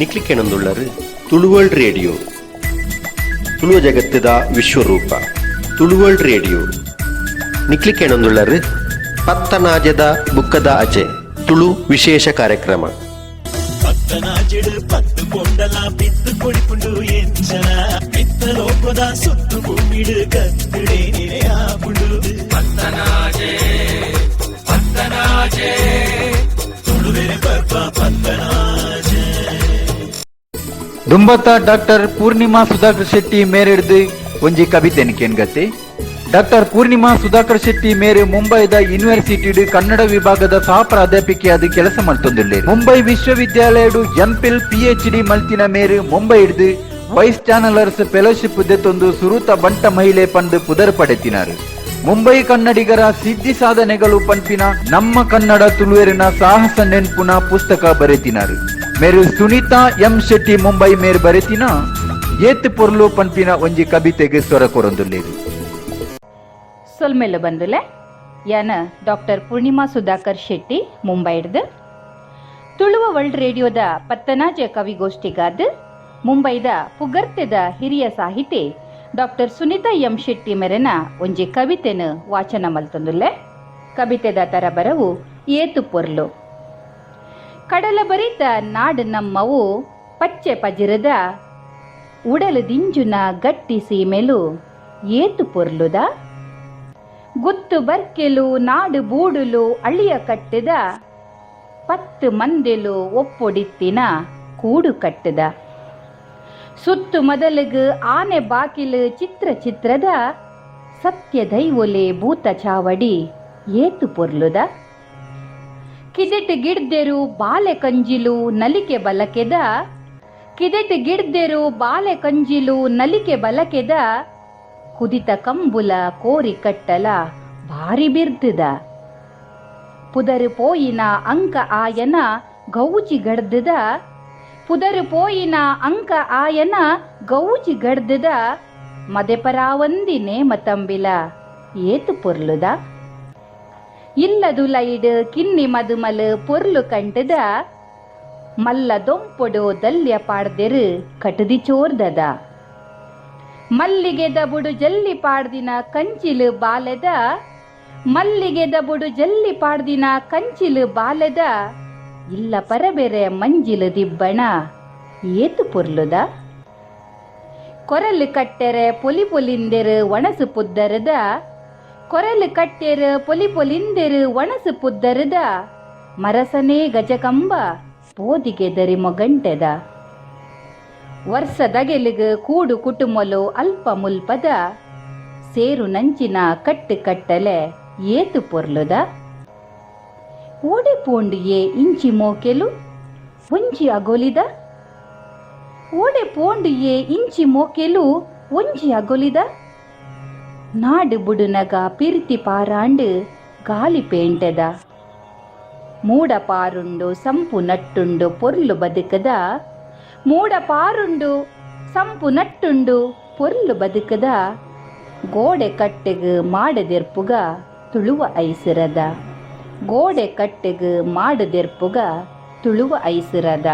ನಿಕ್ಲಿಕ್ಕೆನೊಂದುಳ್ಳರು Tulu world radio ತುಳುವ ಜಗತ್ತದ ವಿಶ್ವರೂಪ Tulu world radio ನಿಕ್ಲಿಕ್ಕೆನೊಂದುಳ್ಳರು ಪತ್ತನಾಜದ ಬುಕ್ಕದ ಅಜೆ Tulu ವಿಶೇಷ ಕಾರ್ಯಕ್ರಮ ಪತ್ತನಾಜೆಡು ಪತ್ತು ಕೊಂಡಲ ಬಿತ್ತು ಕೊಡಿಪುಂಡು ಎಂಚನ ಬಿತ್ತ ಲೋಕದ ಸುತ್ತು ಭೂಮಿಡು ಕತ್ತುಡೆ ನೆರೆಯಾಪುಂಡು ಪತ್ತನಾಜೆ ಪತ್ತನಾಜೆ ತುಳುವೆರೆ ಬರ್ಪ ಪತ್ತನಾಜೆ ದುಂಬತ್ತ ಡಾಕ್ಟರ್ ಪೂರ್ಣಿಮಾ ಸುಧಾಕರ್ ಶೆಟ್ಟಿ ಮೇರೆಡ್ದು ಒಂಜಿ ಕವಿತೆ ಎನ್ಗತ್ತೆ. ಡಾಕ್ಟರ್ ಪೂರ್ಣಿಮಾ ಸುಧಾಕರ್ ಶೆಟ್ಟಿ ಮೇರೆ ಮುಂಬೈದ ಯೂನಿವರ್ಸಿಟಿ ಕನ್ನಡ ವಿಭಾಗದ ಸಹ ಪ್ರಾಧ್ಯಾಪಕಿಯಾದ ಕೆಲಸ ಮಾಡ್ತೊಂದಿಲ್ಲ. ಮುಂಬೈ ವಿಶ್ವವಿದ್ಯಾಲಯಡು ಎಂಪಿಲ್ PhD ಮಲ್ತಿನ ಮೇರೆ ಮುಂಬೈ ಹಿಡಿದು ವೈಸ್ ಚಾನಲರ್ಸ್ ಫೆಲೋಶಿಪ್ ದೆತ್ತೊಂದು ಸುರೂತ ಬಂಟ ಮಹಿಳೆ ಪಂದು ಪುದರ್ ಪಡೆತಿನಾರು. ಮುಂಬೈ ಕನ್ನಡಿಗರ ಸಿದ್ಧಿ ಸಾಧನೆಗಳು ಪಂಪಿನ ನಮ್ಮ ಕನ್ನಡ ತುಳುವೆರಿನ ಸಾಹಸ ನೆನ್ಪುನ ಪುಸ್ತಕ ಬರೆತಿನಾರು. ಮೇರು ಸುನೀತಾ ಎಂ ಶೆಟ್ಟಿ ಮುಂಬೈ ಮೇರು ಬರೆತಿನ ಏತ್ ಪೊರ್ಲು ಪಂಪಿನ ಒಂಜಿ ಕವಿತೆಗೆ ಸ್ವರ ಕೊರೊಂದುಲ್ಲೇರು. ಸೊಲ್ಮೆಲ್ಲು ಬಂದುಲೆ ಯಾನ ಡಾಕ್ಟರ್ ಪೂರ್ಣಿಮಾ ಸುಧಾಕರ್ ಶೆಟ್ಟಿ ಮುಂಬೈ ಹಿಡ್ದು ತುಳುವ ವರ್ಲ್ಡ್ ರೇಡಿಯೋದ ಪತ್ತನಾಜೆ ಕವಿಗೋಷ್ಠಿಗಾದ ಮುಂಬೈದ ಪುಗರ್ತೆದ ಹಿರಿಯ ಸಾಹಿತಿ ಡಾಕ್ಟರ್ ಸುನೀತಾ ಎಂ ಶೆಟ್ಟಿ ಮೆರೆನ ಒಂಜಿ ಕವಿತೆನ ವಾಚನ ಮಲ್ತೊಂದುಲ್ಲೆ. ಕವಿತೆದ ತರ ಬರವು ಏತು ಪೊರ್ಲು. ಕಡಲ ಬರಿತ ನಾಡು ನಮ್ಮವು ಪಚ್ಚೆ ಪಜಿರದ ಉಡಲು ದಿಂಜುನ ಗಟ್ಟಿ ಸೀಮೆಲು ಏತು ಪೊರ್ಲುದ ಗುತ್ತು ಬರ್ಕೆಲು ನಾಡು ಬೂಡುಲು ಅಳಿಯ ಕಟ್ಟಿದ ಪತ್ತು ಮಂದೆಲು ಒಪ್ಪೊಡಿತ್ತಿನ ಕೂಡು ಕಟ್ಟದ ಸುತ್ತು ಮೊದಲಿಗೆ ಆನೆ ಬಾಕಿಲು ಚಿತ್ರ ಚಿತ್ರದ ಸತ್ಯ ದೈವೊಲೆ ಭೂತ ಚಾವಡಿ ಏತು ಪೊರ್ಲುದ ಕಿದೆಟ್ ಗಿಡ್ದೆರು ಬಾಲೆ ಕಂಜಿಲು ನಲಿಕೆ ಬಲಕೆದ ಕಿದೆಟ್ ಗಿಡ್ದೆರು ಬಾಲೆ ಕಂಜಿಲು ನಲಿಕೆ ಬಲಕೆದ ಕುದಿತ ಕಂಬುಲ ಕೋರಿ ಕಟ್ಟಲ ಭಾರಿ ಬಿರ್ದದ ಪುದರು ಪೋಯಿನ ಅಂಕ ಆಯನ ಗೌಜಿ ಗಡ್ದದ ಪುದರು ಪೋಯಿನ ಅಂಕ ಆಯನ ಗೌಜಿ ಗಡ್ದದ ಮದೆಪರಾವಂದಿ ನೇಮ ತಂಬಿಲ ಏತು ಪೊರ್ಲುದ ಇಲ್ಲದು ಲೈಡ್ ಕಿನ್ನಿ ಮದುಮಲು ಪೊರ್ಲು ಕಂಟದ ಮಲ್ಲ ದೊಂಪೊಡು ದಲ್ಯ ಪಾಡ್ದೆರು ಕಟದಿ ಚೋರ್ದದ ಮಲ್ಲಿಗೆದ ಬುಡು ಜಲ್ಲಿ ಪಾಡ್ದಿನ ಕಂಚಿಲು ಬಾಲೆದ ಮಲ್ಲಿಗೆದ ಬುಡು ಜಲ್ಲಿ ಪಾಡ್ದಿನ ಕಂಚಿಲು ಬಾಲೆದ ಇಲ್ಲ ಪರಬೆರೆ ಮಂಜಿಲು ದಿಬ್ಬಣ ಏತು ಪೊರ್ಲುದ ಕೊರಲು ಕಟ್ಟೆರೆ ಪೊಲಿ ಪೊಲಿಂದೆರು ಒಣಸು ಪುದ್ದರದ ಕೊರಲು ಕಟ್ಟೆರು ಪೊಲಿ ಪೊಲಿಂದೆರು ಒಣಸು ಪುದ್ದರದ ಮರಸನೇ ಗಜಕಂಬ ಪೋದಿಗೆ ದರಿ ಮೊಗಂಟೆದ ವರ್ಷದಗೆಲಿಗೆ ಕೂಡು ಕುಟುಂಬಲು ಅಲ್ಪ ಮುಲ್ಪದ ಸೇರು ನಂಚಿನ ಕಟ್ಟು ಕಟ್ಟಲೆ ಏತು ಪೊರ್ಲುದ ಓಡೆ ಪೋಂಡಿಯೇ ಇಂಚಿ ಮೋಕೆಲು ಒಂಜಿ ಅಗೊಲಿದ ಓಡೆ ಪೋಂಡಿಯೇ ಇಂಚಿ ಮೋಕೆಲು ಒಂಜಿ ಅಗೊಲಿದ ನಾಡು ಬುಡುನಗ ಪಿರ್ತಿ ಪಾರಾಂಡು ಗಾಲಿ ಪೇಂಟೆದ ಮೂಡ ಪಾರುಂಡು ಸಂಪು ನಟ್ಟುಂಡು ಪೊರ್ಲು ಬದುಕದ ಮೂಡ ಪಾರುಂಡು ಸಂಪು ನಟ್ಟುಂಡು ಪೊರ್ಲು ಬದುಕದ ಗೋಡೆ ಕಟ್ಟೆಗೆ ಮಾಡದೆರ್ಪುಗ ತುಳುವ ಐಸಿರದ ಗೋಡೆ ಕಟ್ಟೆಗೆ ಮಾಡದೆರ್ಪುಗ ತುಳುವ ಐಸಿರದ